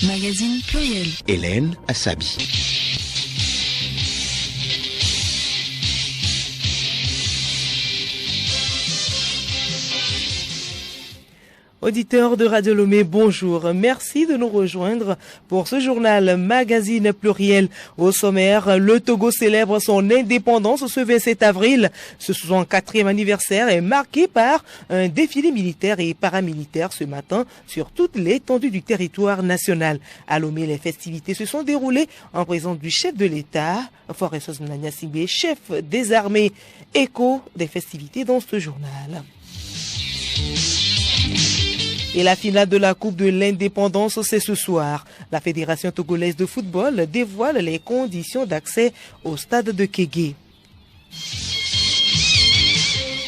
Magazine pluriel. Hélène Assabi. Auditeurs de Radio Lomé, bonjour. Merci de nous rejoindre pour ce journal Magazine pluriel. Au sommaire, le Togo célèbre son indépendance ce 27 avril. Ce 64e anniversaire est marqué par un défilé militaire et paramilitaire ce matin sur toute l'étendue du territoire national. À Lomé, les festivités se sont déroulées en présence du chef de l'État, Foresos Mnanya-Singbe, chef des armées. Écho des festivités dans ce journal. Et la finale de la Coupe de l'Indépendance, c'est ce soir. La Fédération togolaise de football dévoile les conditions d'accès au stade de Kégué.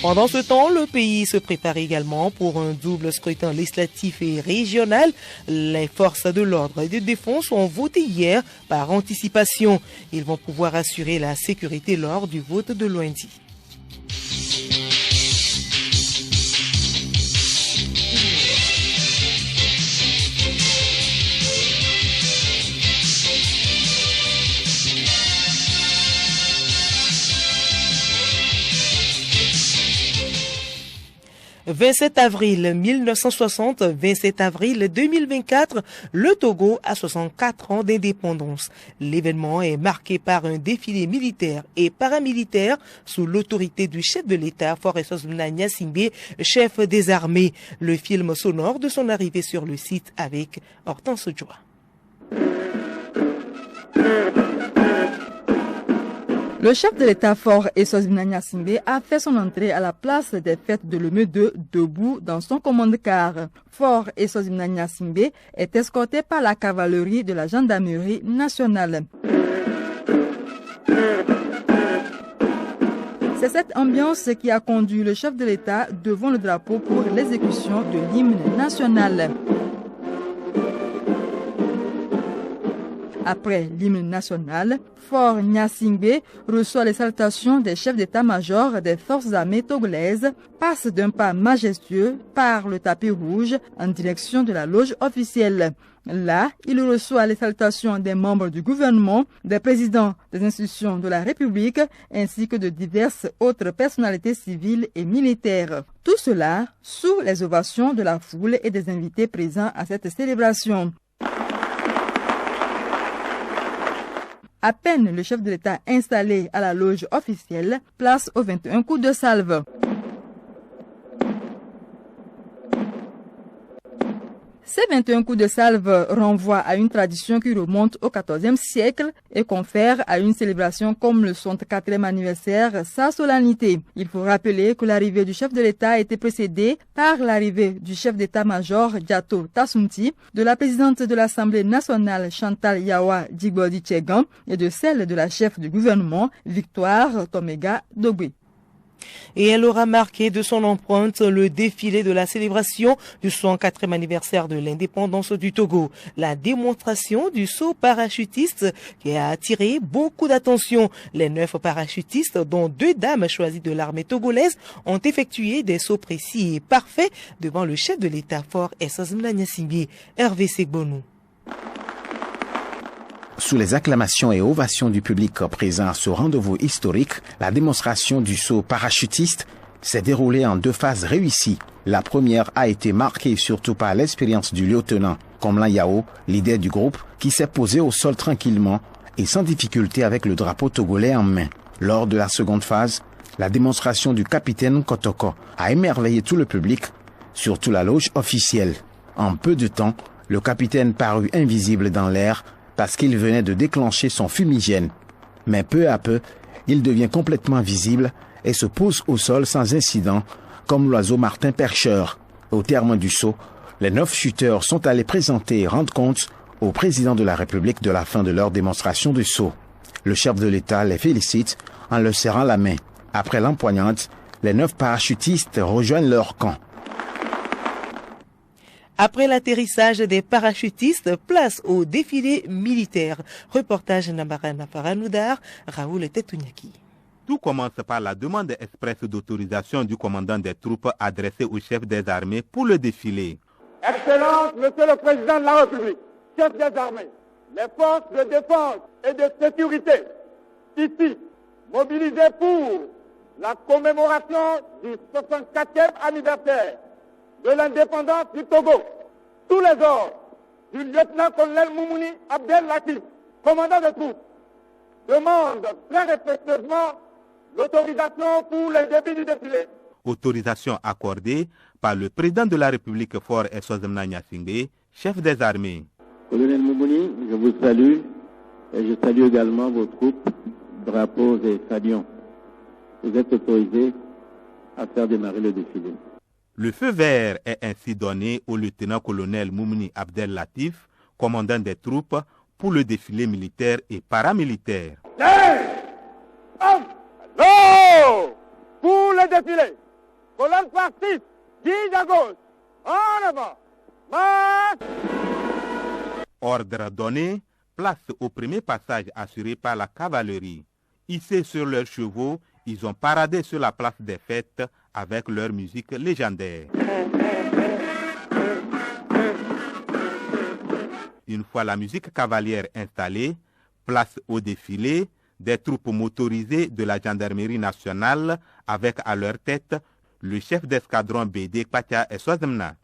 Pendant ce temps, le pays se prépare également pour un double scrutin législatif et régional. Les forces de l'ordre et de défense ont voté hier par anticipation. Ils vont pouvoir assurer la sécurité lors du vote de lundi. « 27 avril 1960, 27 avril 2024, le Togo a 64 ans d'indépendance. L'événement est marqué par un défilé militaire et paramilitaire sous l'autorité du chef de l'État, Foresos Mnanya-Singbe, chef des armées. Le film sonore de son arrivée sur le site avec Hortense Djoua. Le chef de l'État Foresos Mnanya-Singbe a fait son entrée à la place des fêtes de Lomé 2 debout dans son commande-car. Foresos Mnanya-Singbe est escorté par la cavalerie de la gendarmerie nationale. C'est cette ambiance qui a conduit le chef de l'État devant le drapeau pour l'exécution de l'hymne national. Après l'hymne national, Fort Nya-Singbe reçoit les salutations des chefs d'état-major des forces armées togolaises, passe d'un pas majestueux par le tapis rouge en direction de la loge officielle. Là, il reçoit les salutations des membres du gouvernement, des présidents des institutions de la République, ainsi que de diverses autres personnalités civiles et militaires. Tout cela sous les ovations de la foule et des invités présents à cette célébration. À peine le chef de l'État installé à la loge officielle, place aux 21 coups de salve. Ces 21 coups de salve renvoient à une tradition qui remonte au XIVe siècle et confèrent à une célébration comme le 64e anniversaire sa solennité. Il faut rappeler que l'arrivée du chef de l'État a été précédée par l'arrivée du chef d'état-major Diato Tassoumti, de la présidente de l'Assemblée nationale Chantal Yawa Djigbodi Tchegan et de celle de la chef du gouvernement Victoire Tomega Dogwe. Et elle aura marqué de son empreinte le défilé de la célébration du 64e anniversaire de l'indépendance du Togo. La démonstration du saut parachutiste qui a attiré beaucoup d'attention. Les 9 parachutistes, dont 2 dames choisies de l'armée togolaise, ont effectué des sauts précis et parfaits devant le chef de l'État Foresos Mnanya-Singbe, Hervé Segbonou. Sous les acclamations et ovations du public présent à ce rendez-vous historique, la démonstration du saut parachutiste s'est déroulée en 2 phases réussies. La première a été marquée surtout par l'expérience du lieutenant Komlan Yao, leader du groupe, qui s'est posé au sol tranquillement et sans difficulté avec le drapeau togolais en main. Lors de la seconde phase, la démonstration du capitaine Kotoko a émerveillé tout le public, surtout la loge officielle. En peu de temps, le capitaine parut invisible dans l'air parce qu'il venait de déclencher son fumigène. Mais peu à peu, il devient complètement visible et se pose au sol sans incident, comme l'oiseau martin percheur. Au terme du saut, les 9 chuteurs sont allés présenter et rendre compte au président de la République de la fin de leur démonstration de saut. Le chef de l'État les félicite en leur serrant la main. Après l'empoignade, les 9 parachutistes rejoignent leur camp. Après l'atterrissage des parachutistes, place au défilé militaire. Reportage Nambara Naparanoudar, Raoul Tetounyaki. Tout commence par la demande expresse d'autorisation du commandant des troupes adressée au chef des armées pour le défilé. Excellence, Monsieur le Président de la République, chefs des armées, les forces de défense et de sécurité, ici, mobilisés pour la commémoration du 64e anniversaire de l'indépendance du Togo, tous les ordres du lieutenant-colonel Moumouni Abdel Latif, commandant de troupes, demandent très respectueusement l'autorisation pour le début du défilé. Autorisation accordée par le président de la République Faure Eswazemna Gnassingbé, chef des armées. Colonel Moumouni, je vous salue et je salue également vos troupes, drapeaux et fanions. Vous êtes autorisés à faire démarrer le défilé. Le feu vert est ainsi donné au lieutenant-colonel Moumouni Abdel Latif, commandant des troupes, pour le défilé militaire et paramilitaire. Allô! Pour le défilé, colonne par 6, 10 à gauche, en avant, marche! Ordre donné, place au premier passage assuré par la cavalerie. Hissés sur leurs chevaux, ils ont paradé sur la place des fêtes avec leur musique légendaire. Une fois la musique cavalière installée, place au défilé des troupes motorisées de la gendarmerie nationale avec à leur tête le chef d'escadron BD Kwacha Eswazemna.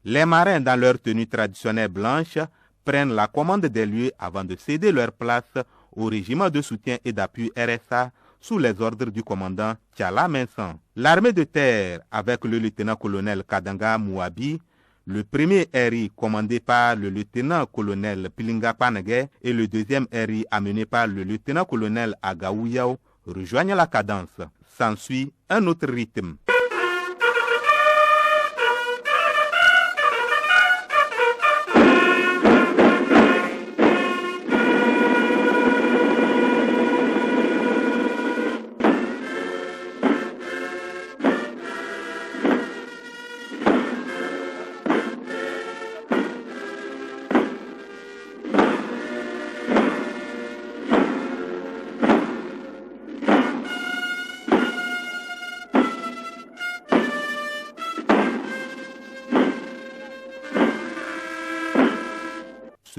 Les marins dans leur tenue traditionnelle blanche prennent la commande des lieux avant de céder leur place au régiment de soutien et d'appui RSA sous les ordres du commandant Tchala Minsan. L'armée de terre, avec le lieutenant-colonel Kadanga Mouabi, le premier RI commandé par le lieutenant-colonel Pilinga Panege et le deuxième RI amené par le lieutenant-colonel Agaouyao, rejoignent la cadence. S'ensuit un autre rythme.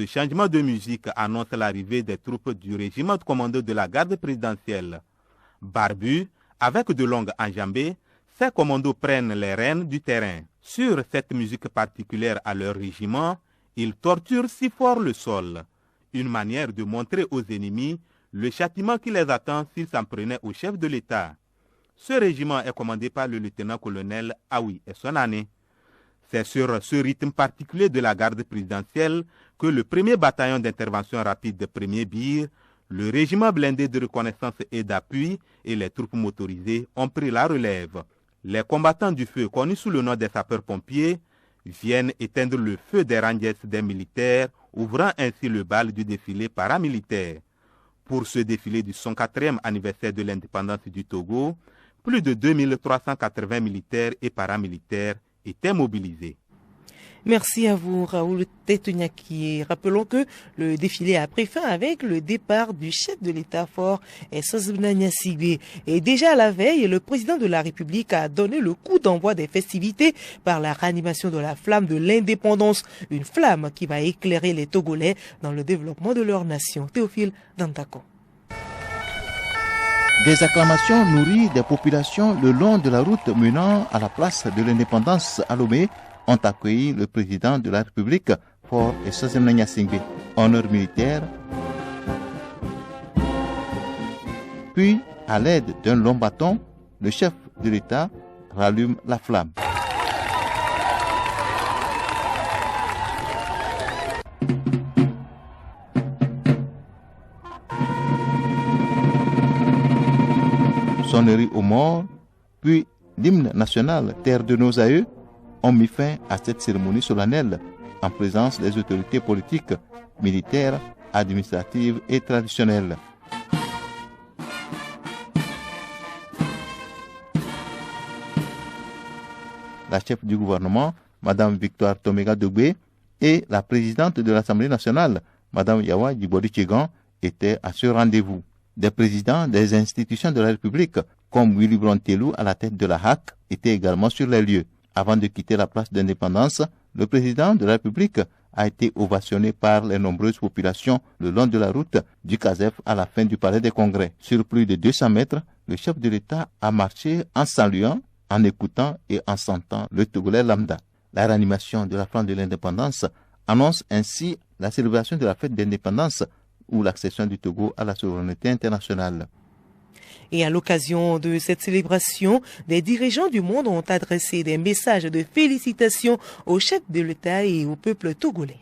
Ce changement de musique annonce l'arrivée des troupes du régiment de commando de la garde présidentielle. Barbu, avec de longues enjambées, ces commandos prennent les rênes du terrain. Sur cette musique particulière à leur régiment, ils torturent si fort le sol. Une manière de montrer aux ennemis le châtiment qui les attend s'ils s'en prenaient au chef de l'État. Ce régiment est commandé par le lieutenant-colonel Aoui Essonane. C'est sur ce rythme particulier de la garde présidentielle que le premier bataillon d'intervention rapide de 1er BIR, le régiment blindé de reconnaissance et d'appui et les troupes motorisées ont pris la relève. Les combattants du feu, connus sous le nom des sapeurs-pompiers, viennent éteindre le feu des rangers des militaires, ouvrant ainsi le bal du défilé paramilitaire. Pour ce défilé du 104e anniversaire de l'indépendance du Togo, plus de 2380 militaires et paramilitaires étaient mobilisés. Merci à vous, Raoul Tetuniaki. Rappelons que le défilé a pris fin avec le départ du chef de l'État Faure Eswazemna Gnassingbé. Et déjà à la veille, le président de la République a donné le coup d'envoi des festivités par la réanimation de la flamme de l'indépendance, une flamme qui va éclairer les Togolais dans le développement de leur nation. Théophile Dantako. Des acclamations nourries des populations le long de la route menant à la place de l'indépendance à Lomé ont accueilli le président de la République, Faure Eswazemna Gnassingbé. Honneur militaire. Puis, à l'aide d'un long bâton, le chef de l'État rallume la flamme. Sonnerie aux morts, puis l'hymne national Terre de nos aïeux ont mis fin à cette cérémonie solennelle en présence des autorités politiques, militaires, administratives et traditionnelles. La chef du gouvernement, Mme Victoire Tomega Dogbe, et la présidente de l'Assemblée nationale, Mme Yawa Djibori Tchegan, étaient à ce rendez-vous. Des présidents des institutions de la République, comme Willy Brontelou à la tête de la HAC, étaient également sur les lieux. Avant de quitter la place d'indépendance, le président de la République a été ovationné par les nombreuses populations le long de la route du CASEF à la fin du palais des congrès. Sur plus de 200 mètres, le chef de l'État a marché en saluant, en écoutant et en sentant le Togolais lambda. La réanimation de la flamme de l'indépendance annonce ainsi la célébration de la fête d'indépendance ou l'accession du Togo à la souveraineté internationale. Et à l'occasion de cette célébration, des dirigeants du monde ont adressé des messages de félicitations au chef de l'État et au peuple togolais.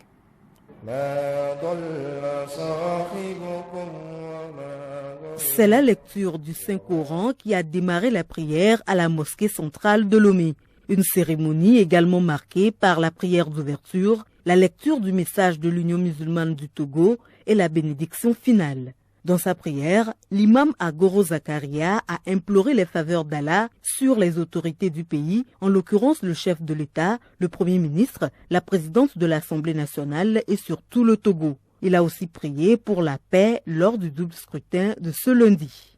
C'est la lecture du Saint-Coran qui a démarré la prière à la mosquée centrale de Lomé. Une cérémonie également marquée par la prière d'ouverture, la lecture du message de l'Union musulmane du Togo et la bénédiction finale. Dans sa prière, l'imam Agoro Zakaria a imploré les faveurs d'Allah sur les autorités du pays, en l'occurrence le chef de l'État, le Premier ministre, la présidente de l'Assemblée nationale et surtout le Togo. Il a aussi prié pour la paix lors du double scrutin de ce lundi.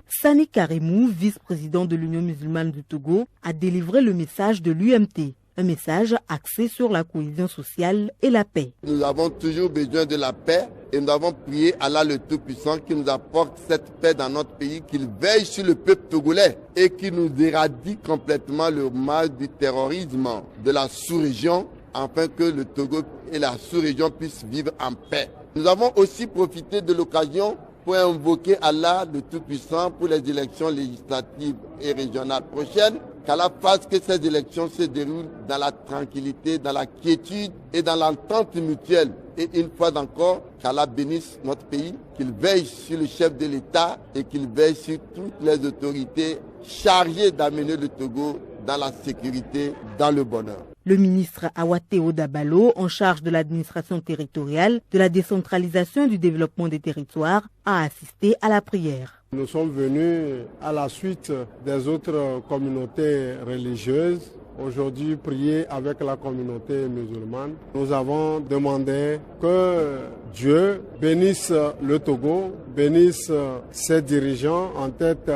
Sani Karimou, vice-président de l'Union musulmane du Togo, a délivré le message de l'UMT. Un message axé sur la cohésion sociale et la paix. Nous avons toujours besoin de la paix et nous avons prié Allah le Tout-Puissant qui nous apporte cette paix dans notre pays, qu'il veille sur le peuple togolais et qui nous éradique complètement le mal du terrorisme de la sous-région afin que le Togo et la sous-région puissent vivre en paix. Nous avons aussi profité de l'occasion pour invoquer Allah le Tout-Puissant pour les élections législatives et régionales prochaines, qu'Allah fasse que ces élections se déroulent dans la tranquillité, dans la quiétude et dans l'entente mutuelle. Et une fois encore, qu'Allah bénisse notre pays, qu'il veille sur le chef de l'État et qu'il veille sur toutes les autorités chargées d'amener le Togo dans la sécurité, dans le bonheur. Le ministre Awateo Dabalo, en charge de l'administration territoriale, de la décentralisation et du développement des territoires, a assisté à la prière. Nous sommes venus à la suite des autres communautés religieuses aujourd'hui prier avec la communauté musulmane. Nous avons demandé que Dieu bénisse le Togo, bénisse ses dirigeants, en tête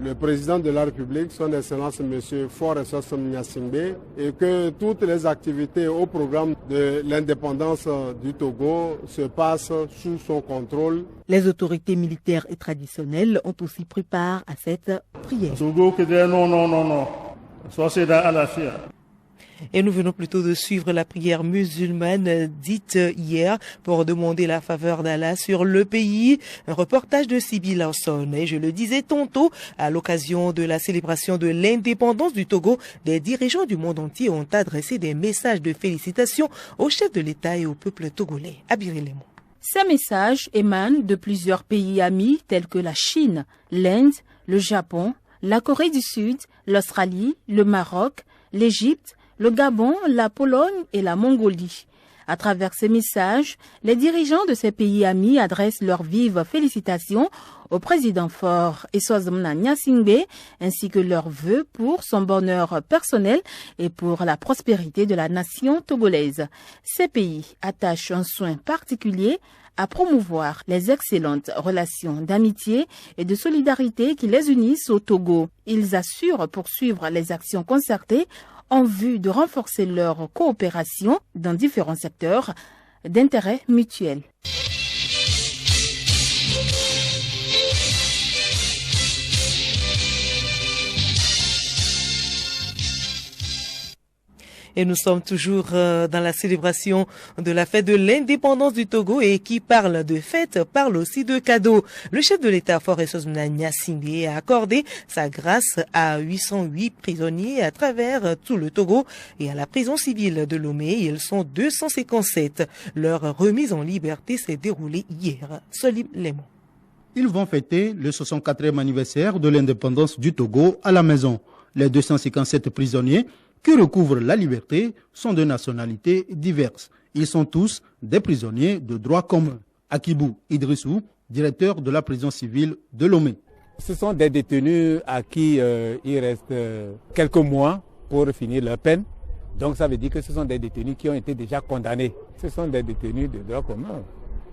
le président de la République, son Excellence M. Faure Essossou Gnassingbé, et que toutes les activités au programme de l'indépendance du Togo se passent sous son contrôle. Les autorités militaires et traditionnelles ont aussi pris part à cette prière. Et nous venons plutôt de suivre la prière musulmane dite hier pour demander la faveur d'Allah sur le pays. Un reportage de Sibyl Lawson. Et je le disais tantôt, à l'occasion de la célébration de l'indépendance du Togo, des dirigeants du monde entier ont adressé des messages de félicitations au chef de l'État et au peuple togolais. Abirilemo. Ces messages émanent de plusieurs pays amis tels que la Chine, l'Inde, le Japon, la Corée du Sud, l'Australie, le Maroc, l'Égypte, le Gabon, la Pologne et la Mongolie. À travers ces messages, les dirigeants de ces pays amis adressent leurs vives félicitations au président Faure Essossou Gnassingbé ainsi que leurs vœux pour son bonheur personnel et pour la prospérité de la nation togolaise. Ces pays attachent un soin particulier à promouvoir les excellentes relations d'amitié et de solidarité qui les unissent au Togo. Ils assurent poursuivre les actions concertées en vue de renforcer leur coopération dans différents secteurs d'intérêt mutuel. Et nous sommes toujours dans la célébration de la fête de l'indépendance du Togo et qui parle de fête parle aussi de cadeaux. Le chef de l'État, Faure Essossou Gnassingbé, a accordé sa grâce à 808 prisonniers à travers tout le Togo et à la prison civile de Lomé. Ils sont 257. Leur remise en liberté s'est déroulée hier. Solim Lemo. Ils vont fêter le 64e anniversaire de l'indépendance du Togo à la maison. Les 257 prisonniers qui recouvrent la liberté sont de nationalités diverses. Ils sont tous des prisonniers de droit commun. Akibou Idrissou, directeur de la prison civile de Lomé. Ce sont des détenus à qui il reste quelques mois pour finir leur peine. Donc ça veut dire que ce sont des détenus qui ont été déjà condamnés. Ce sont des détenus de droit commun,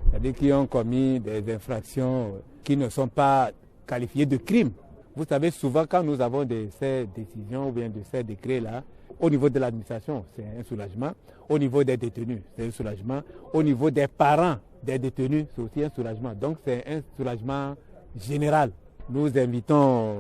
c'est-à-dire qui ont commis des infractions qui ne sont pas qualifiées de crimes. Vous savez, souvent quand nous avons ces décisions ou bien de ces décrets-là, au niveau de l'administration, c'est un soulagement. Au niveau des détenus, c'est un soulagement. Au niveau des parents des détenus, c'est aussi un soulagement. Donc c'est un soulagement général. Nous invitons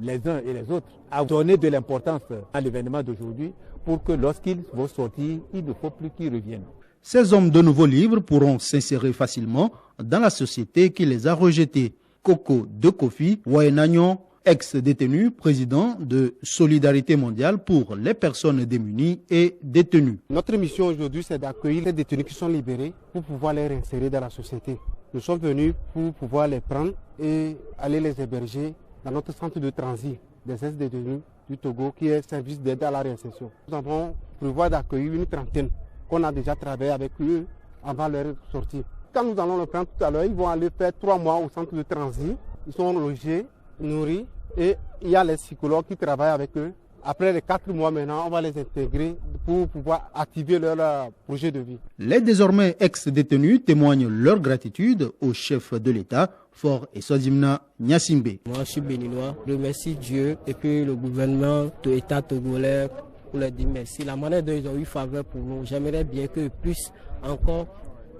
les uns et les autres à donner de l'importance à l'événement d'aujourd'hui pour que lorsqu'ils vont sortir, il ne faut plus qu'ils reviennent. Ces hommes de nouveau libres pourront s'insérer facilement dans la société qui les a rejetés. Koko de Kofi Waenagnon, ex-détenu, président de Solidarité mondiale pour les personnes démunies et détenues. Notre mission aujourd'hui, c'est d'accueillir les détenus qui sont libérés pour pouvoir les réinsérer dans la société. Nous sommes venus pour pouvoir les prendre et aller les héberger dans notre centre de transit des ex-détenus du Togo qui est service d'aide à la réinsertion. Nous avons prévu d'accueillir une trentaine qu'on a déjà travaillé avec eux avant leur sortie. Quand nous allons le prendre tout à l'heure, ils vont aller faire 3 mois au centre de transit. Ils sont logés, nourris et il y a les psychologues qui travaillent avec eux. Après les 4 mois maintenant, on va les intégrer pour pouvoir activer leur projet de vie. Les désormais ex-détenus témoignent leur gratitude au chef de l'État, Faure Eswazimna Gnassingbé. Moi, je suis béninois. Je remercie Dieu et puis le gouvernement de l'État togolais pour leur dire merci. La manière dont ils ont eu faveur pour nous, j'aimerais bien qu'ils puissent encore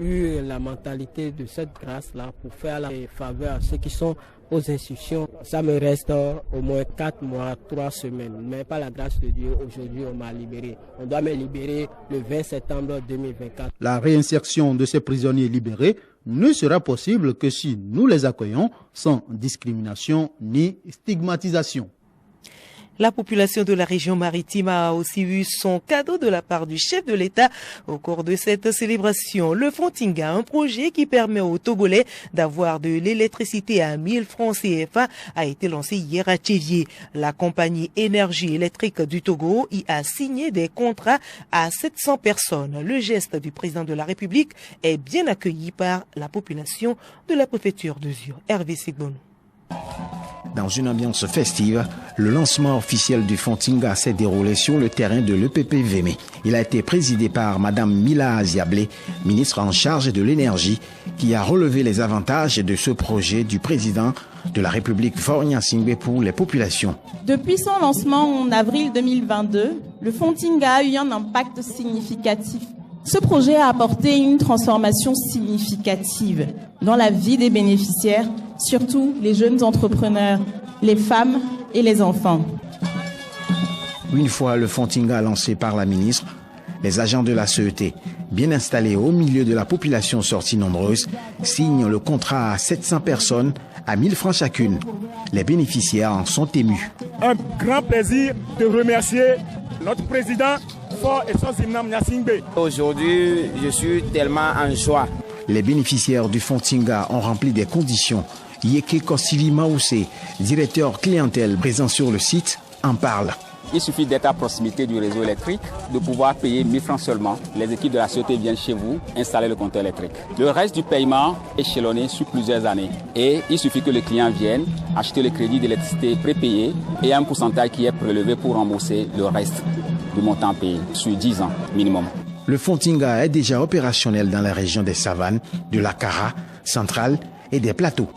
eu la mentalité de cette grâce-là pour faire la faveur à ceux qui sont aux institutions. Ça me reste au moins 4 mois, 3 semaines. Mais par la grâce de Dieu, aujourd'hui, on m'a libéré. On doit me libérer le 20 septembre 2024. La réinsertion de ces prisonniers libérés ne sera possible que si nous les accueillons sans discrimination ni stigmatisation. La population de la région maritime a aussi eu son cadeau de la part du chef de l'État au cours de cette célébration. Le Fontinga, un projet qui permet aux Togolais d'avoir de l'électricité à 1000 francs CFA, a été lancé hier à Tchévier. La compagnie Énergie électrique du Togo y a signé des contrats à 700 personnes. Le geste du président de la République est bien accueilli par la population de la préfecture de Zur. Hervé Sigbonou. Dans une ambiance festive, le lancement officiel du Fontinga s'est déroulé sur le terrain de l'EPP Vémé. Il a été présidé par Madame Mila Aziablé, ministre en charge de l'énergie, qui a relevé les avantages de ce projet du président de la République Faure Gnassingbé pour les populations. Depuis son lancement en avril 2022, le Fontinga a eu un impact significatif. Ce projet a apporté une transformation significative dans la vie des bénéficiaires, surtout les jeunes entrepreneurs, les femmes et les enfants. Une fois le Fontinga lancé par la ministre, les agents de la CET, bien installés au milieu de la population sortie nombreuse, signent le contrat à 700 personnes à 1000 francs chacune. Les bénéficiaires en sont émus. Un grand plaisir de remercier notre président Faure Eswazimna Gnassingbé. Aujourd'hui, je suis tellement en joie. Les bénéficiaires du Fontinga ont rempli des conditions. Yeke Kosili Maoussé, directeur clientèle présent sur le site, en parle. Il suffit d'être à proximité du réseau électrique, de pouvoir payer 1000 francs seulement. Les équipes de la CET viennent chez vous installer le compteur électrique. Le reste du paiement est échelonné sur plusieurs années. Et il suffit que le client vienne acheter le crédit d'électricité prépayé et un pourcentage qui est prélevé pour rembourser le reste du montant payé sur 10 ans minimum. Le Fontinga est déjà opérationnel dans la région des Savanes, de la Kara, centrale et des plateaux.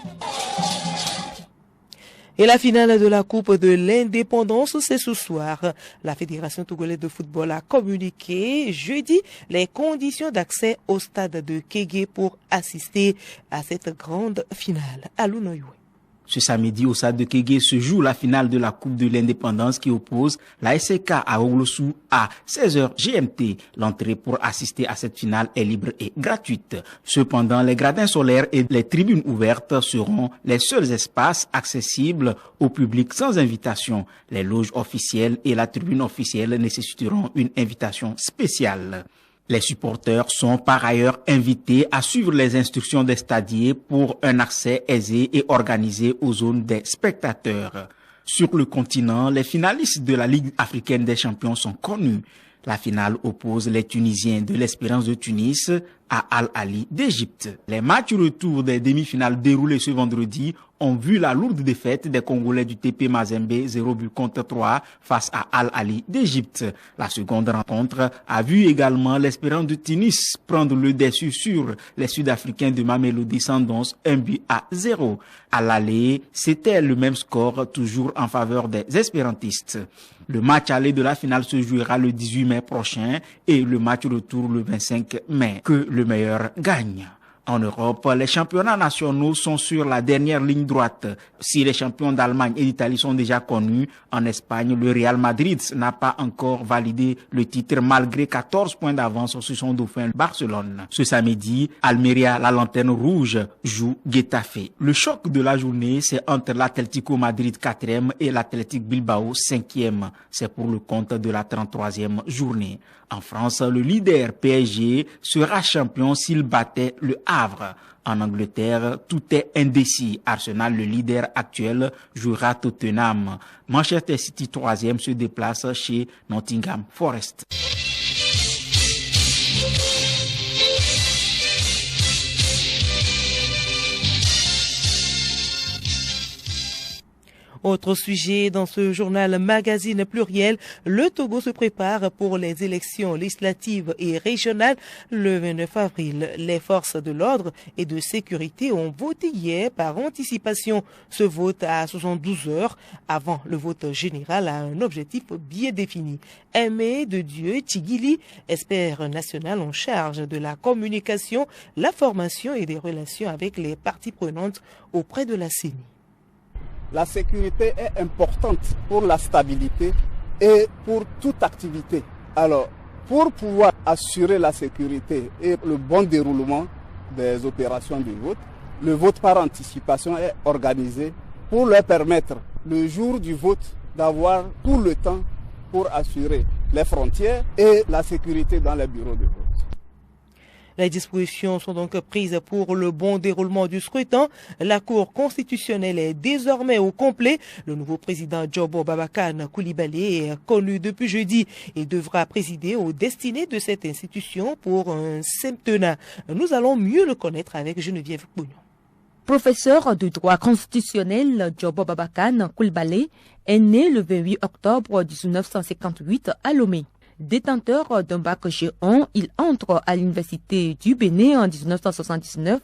Et la finale de la Coupe de l'Indépendance, c'est ce soir. La Fédération togolaise de football a communiqué jeudi les conditions d'accès au stade de Kégué pour assister à cette grande finale. Alou Noyoué. Ce samedi, au stade de Kégué se joue la finale de la Coupe de l'Indépendance qui oppose la SK à Oglossou à 16h GMT. L'entrée pour assister à cette finale est libre et gratuite. Cependant, les gradins solaires et les tribunes ouvertes seront les seuls espaces accessibles au public sans invitation. Les loges officielles et la tribune officielle nécessiteront une invitation spéciale. Les supporters sont par ailleurs invités à suivre les instructions des stadiers pour un accès aisé et organisé aux zones des spectateurs. Sur le continent, les finalistes de la Ligue africaine des champions sont connus. La finale oppose les Tunisiens de l'Espérance de Tunis à Al Ahly d'Égypte. Les matchs retour des demi-finales déroulés ce vendredi ont vu la lourde défaite des Congolais du TP Mazembe 0 but contre 3 face à Al Ahly d'Égypte. La seconde rencontre a vu également l'Espérance de Tunis prendre le dessus sur les Sud-Africains de Mamelodi Sundowns 1 but à 0. À l'aller, c'était le même score, toujours en faveur des espérantistes. Le match aller de la finale se jouera le 18 mai prochain et le match retour le 25 mai. Que le meilleur gagne. En Europe, les championnats nationaux sont sur la dernière ligne droite. Si les champions d'Allemagne et d'Italie sont déjà connus, en Espagne, le Real Madrid n'a pas encore validé le titre malgré 14 points d'avance sur son dauphin Barcelone. Ce samedi, Almeria, la lanterne rouge, joue Getafe. Le choc de la journée, c'est entre l'Atlético Madrid 4e et l'Athletic Bilbao 5e. C'est pour le compte de la 33e journée. En France, le leader PSG sera champion s'il battait le Havre. En Angleterre, tout est indécis. Arsenal, le leader actuel, jouera Tottenham. Manchester City 3e se déplace chez Nottingham Forest. Autre sujet dans ce journal magazine pluriel, le Togo se prépare pour les élections législatives et régionales le 29 avril. Les forces de l'ordre et de sécurité ont voté hier par anticipation. Ce vote à 72 heures avant le vote général a un objectif bien défini. Aimé de Dieu Tigili, expert national en charge de la communication, la formation et des relations avec les parties prenantes auprès de la CENI. La sécurité est importante pour la stabilité et pour toute activité. Alors, pour pouvoir assurer la sécurité et le bon déroulement des opérations du vote, le vote par anticipation est organisé pour leur permettre, le jour du vote, d'avoir tout le temps pour assurer les frontières et la sécurité dans les bureaux de vote. Les dispositions sont donc prises pour le bon déroulement du scrutin. La Cour constitutionnelle est désormais au complet. Le nouveau président Djobo Babakan Coulibaly est connu depuis jeudi et devra présider aux destinées de cette institution pour un septennat. Nous allons mieux le connaître avec Geneviève Bougnon. Professeur de droit constitutionnel, Djobo Babakan Coulibaly est né le 28 octobre 1958 à Lomé. Détenteur d'un bac G1, il entre à l'université du Bénin en 1979,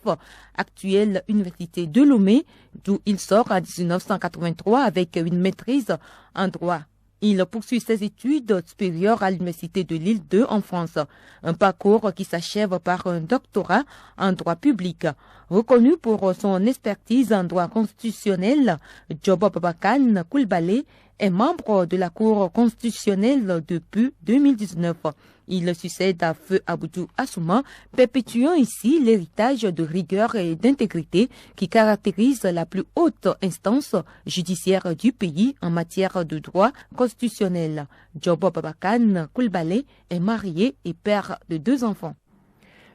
actuelle université de Lomé, d'où il sort en 1983 avec une maîtrise en droit. Il poursuit ses études supérieures à l'université de Lille 2 en France, un parcours qui s'achève par un doctorat en droit public. Reconnu pour son expertise en droit constitutionnel, Djobo Babakan Coulibaly est membre de la Cour constitutionnelle depuis 2019. Il succède à Feu Aboudou Assouma, perpétuant ici l'héritage de rigueur et d'intégrité qui caractérise la plus haute instance judiciaire du pays en matière de droit constitutionnel. Djobo Babakan Coulibaly est marié et père de 2 enfants.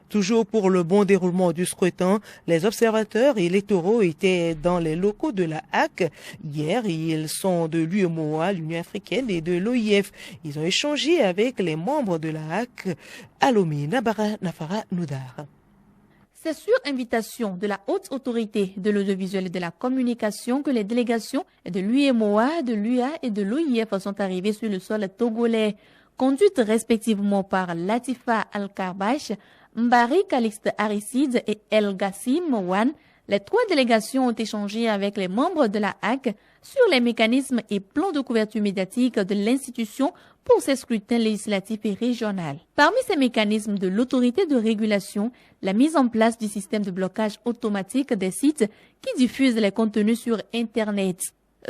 Toujours pour le bon déroulement du scrutin, les observateurs électoraux étaient dans les locaux de la HAC. Hier, ils sont de l'UEMOA, l'Union africaine et de l'OIF. Ils ont échangé avec les membres de la HAC à Lomé. Nabara Nafara Noudar. C'est sur invitation de la haute autorité de l'audiovisuel et de la communication que les délégations de l'UEMOA, de l'UA et de l'OIF sont arrivées sur le sol togolais. Conduites respectivement par Latifa Al-Karbash, Mbari Calixte Aristide et El Gassim Wan, les 3 délégations ont échangé avec les membres de la HAC sur les mécanismes et plans de couverture médiatique de l'institution pour ces scrutins législatifs et régionaux. Parmi ces mécanismes de l'autorité de régulation, la mise en place du système de blocage automatique des sites qui diffusent les contenus sur Internet.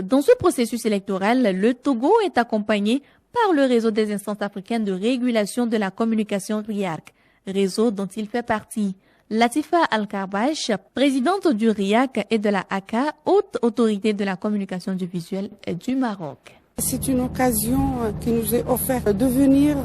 Dans ce processus électoral, le Togo est accompagné par le réseau des instances africaines de régulation de la communication RIAC, réseau dont il fait partie. Latifa Al-Karbash, présidente du RIAC et de la ACA, haute autorité de la communication du visuel du Maroc. C'est une occasion qui nous est offerte de venir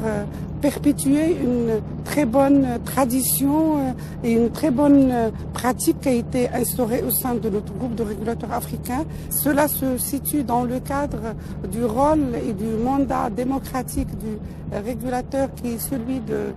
perpétuer une très bonne tradition et une très bonne pratique qui a été instaurée au sein de notre groupe de régulateurs africains. Cela se situe dans le cadre du rôle et du mandat démocratique du régulateur qui est celui de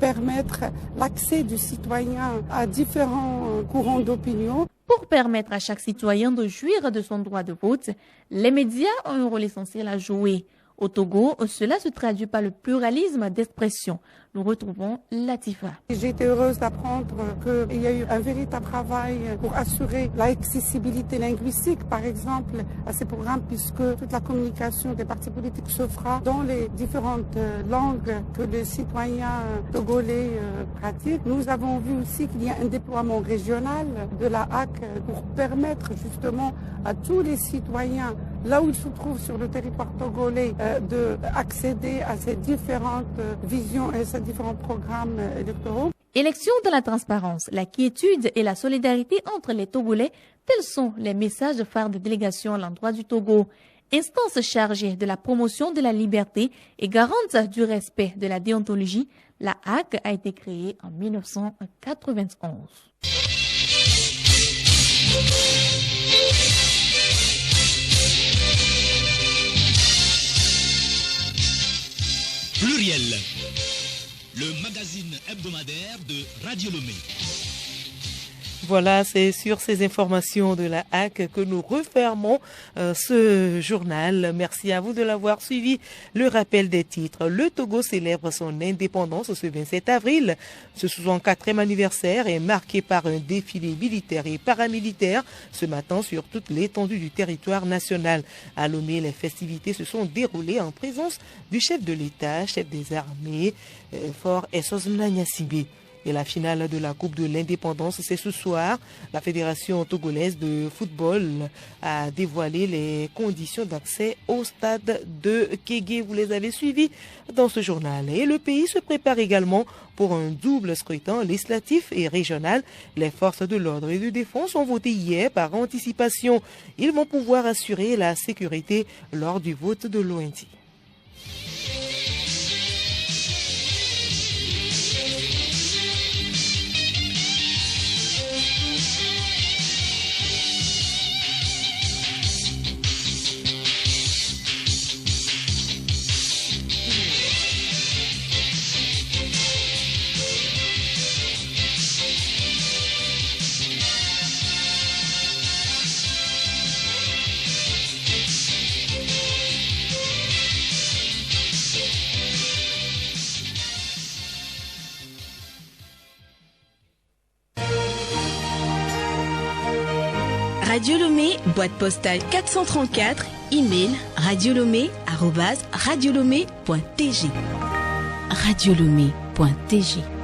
permettre l'accès du citoyen à différents courants d'opinion. Pour permettre à chaque citoyen de jouir de son droit de vote, les médias ont un rôle essentiel à jouer. Au Togo, cela se traduit par le pluralisme d'expression. Nous retrouvons Latifa. J'ai été heureuse d'apprendre qu'il y a eu un véritable travail pour assurer l'accessibilité linguistique, par exemple, à ces programmes, puisque toute la communication des partis politiques se fera dans les différentes langues que les citoyens togolais pratiquent. Nous avons vu aussi qu'il y a un déploiement régional de la HAC pour permettre justement à tous les citoyens, là où ils se trouvent sur le territoire togolais, d'accéder à ces différentes visions et ces différents programmes électoraux. Élection de la transparence, la quiétude et la solidarité entre les Togolais, tels sont les messages phares de délégation à l'endroit du Togo. Instance chargée de la promotion de la liberté et garante du respect de la déontologie, la HAC a été créée en 1991. Pluriel, le magazine hebdomadaire de Radio Lomé. Voilà, c'est sur ces informations de la HAC que nous refermons ce journal. Merci à vous de l'avoir suivi. Le rappel des titres. Le Togo célèbre son indépendance ce 27 avril. Ce 64e anniversaire est marqué par un défilé militaire et paramilitaire ce matin sur toute l'étendue du territoire national. À Lomé, les festivités se sont déroulées en présence du chef de l'État, chef des armées, Fort Essos-Mna Gnassingbé. Et la finale de la Coupe de l'Indépendance, c'est ce soir. La Fédération togolaise de football a dévoilé les conditions d'accès au stade de Kégué. Vous les avez suivis dans ce journal. Et le pays se prépare également pour un double scrutin législatif et régional. Les forces de l'ordre et de défense ont voté hier par anticipation. Ils vont pouvoir assurer la sécurité lors du vote de l'OND. Radio Lomé, boîte postale 434, email radiolomé@radiolomé.tg. radiolomé.tg